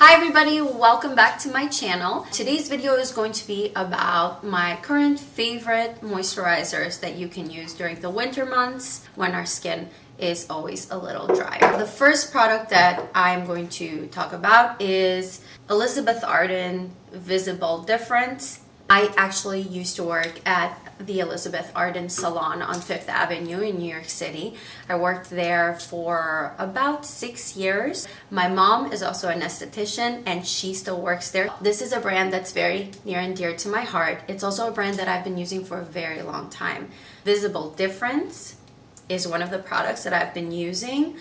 Hi everybody, welcome back to my channel. Today's video is going to be about my current favorite moisturizers that you can use during the winter months when our skin is always a little drier. The first product that I'm going to talk about is Elizabeth Arden Visible Difference. I actually used to work at the Elizabeth Arden salon on 5th Avenue in New York City. I worked there for about 6 years. My mom is also an esthetician and she still works there. This is a brand that's very near and dear to my heart. It's also a brand that I've been using for a very long time. Visible Difference is one of the products that I've been using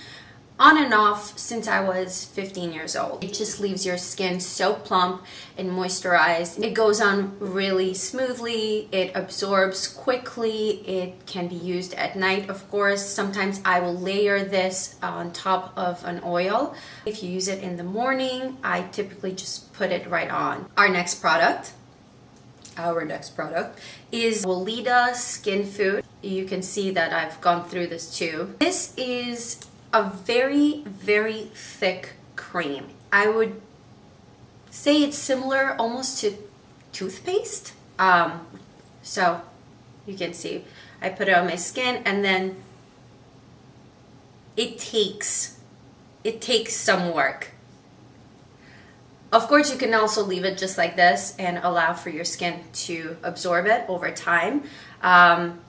on and off since I was 15 years old. It just leaves your skin so plump and moisturized. It goes on really smoothly, it absorbs quickly, it can be used at night of course. Sometimes I will layer this on top of an oil. If you use it in the morning, I typically just put it right on. Our next product is Weleda Skin Food. You can see that I've gone through this too. This is a very, very thick cream. I would say it's similar almost to toothpaste. So you can see I put it on my skin and then it takes some work. Of course, you can also leave it just like this and allow for your skin to absorb it over time.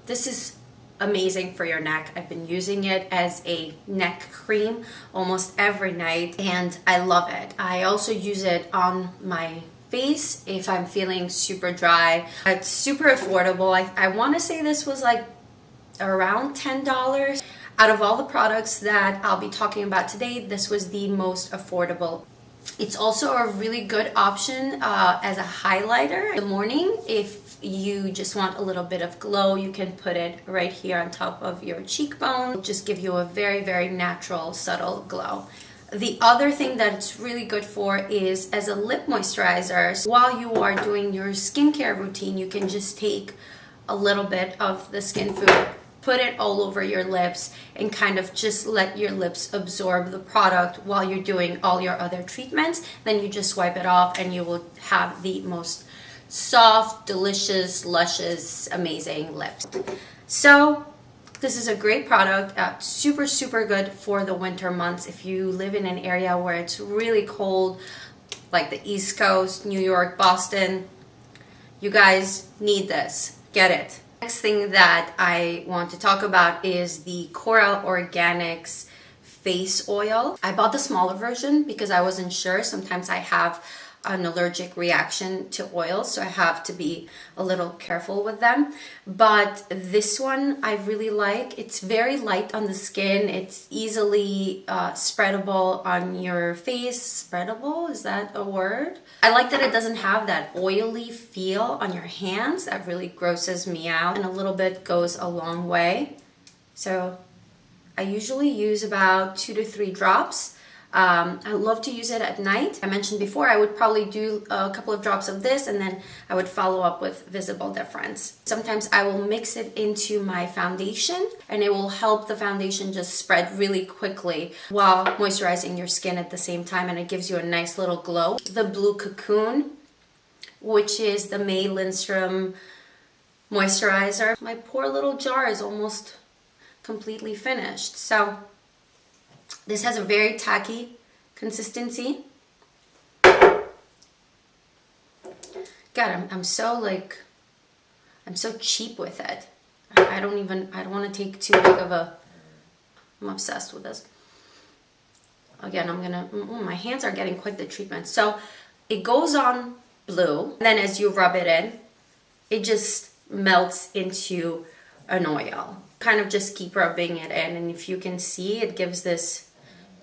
This is amazing for your neck. I've been using it as a neck cream almost every night and I love it. I also use it on my face if I'm feeling super dry. It's super affordable. I want to say this was like around $10. Out of all the products that I'll be talking about today, this was the most affordable. It's also a really good option as a highlighter in the morning. If you just want a little bit of glow, you can put it right here on top of your cheekbone. It'll just give you a very, very natural, subtle glow. The other thing that it's really good for is as a lip moisturizer. So while you are doing your skincare routine, you can just take a little bit of the Skin Food, put it all over your lips and kind of just let your lips absorb the product while you're doing all your other treatments. Then you just wipe it off and you will have the most soft, delicious, luscious, amazing lips. So this is a great product, super, super good for the winter months. If you live in an area where it's really cold, like the East Coast, New York, Boston, you guys need this. Get it. Next thing that I want to talk about is the Coral Organics face oil. I bought the smaller version because I wasn't sure. Sometimes I have an allergic reaction to oils, so I have to be a little careful with them. But this one I really like. It's very light on the skin. It's easily spreadable on your face. Spreadable, is that a word? I like that it doesn't have that oily feel on your hands. That really grosses me out, and a little bit goes a long way. So I usually use about 2 to 3 drops. I love to use it at night. I mentioned before I would probably do a couple of drops of this and then I would follow up with Visible Difference. Sometimes I will mix it into my foundation and it will help the foundation just spread really quickly while moisturizing your skin at the same time, and it gives you a nice little glow. The Blue Cocoon, which is the May Lindstrom moisturizer. My poor little jar is almost completely finished. So this has a very tacky consistency. God, I'm so cheap with it. I don't want to take too big of a, I'm obsessed with this. Again, my hands are getting quite the treatment. So it goes on blue, and then as you rub it in, it just melts into an oil. Kind of just keep rubbing it in, and if you can see, it gives this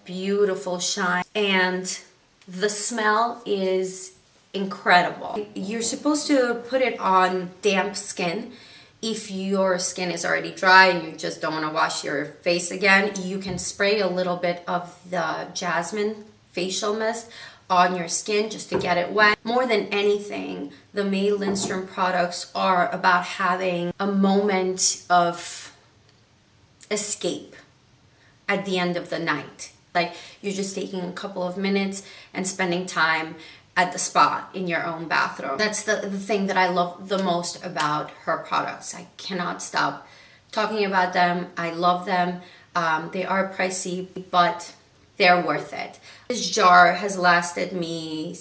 beautiful shine, and the smell is incredible. You're supposed to put it on damp skin. If your skin is already dry and you just don't want to wash your face again, you can spray a little bit of the Jasmine facial mist on your skin just to get it wet. More than anything, the May Lindstrom products are about having a moment of escape at the end of the night. Like you're just taking a couple of minutes and spending time at the spa in your own bathroom. That's the thing that I love the most about her products. I cannot stop talking about them. I love them. They are pricey, but they're worth it. This jar has lasted me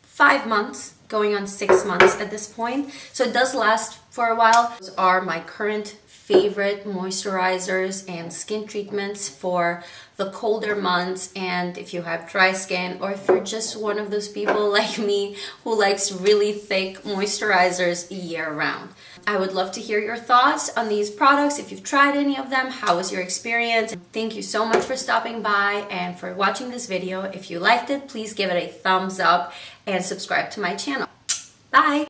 5 months, going on 6 months at this point. So it does last for a while. Those are my current favorite moisturizers and skin treatments for the colder months, and if you have dry skin, or if you're just one of those people like me who likes really thick moisturizers year round. I would love to hear your thoughts on these products. If you've tried any of them, how was your experience? Thank you so much for stopping by and for watching this video. If you liked it, please give it a thumbs up and subscribe to my channel. Bye!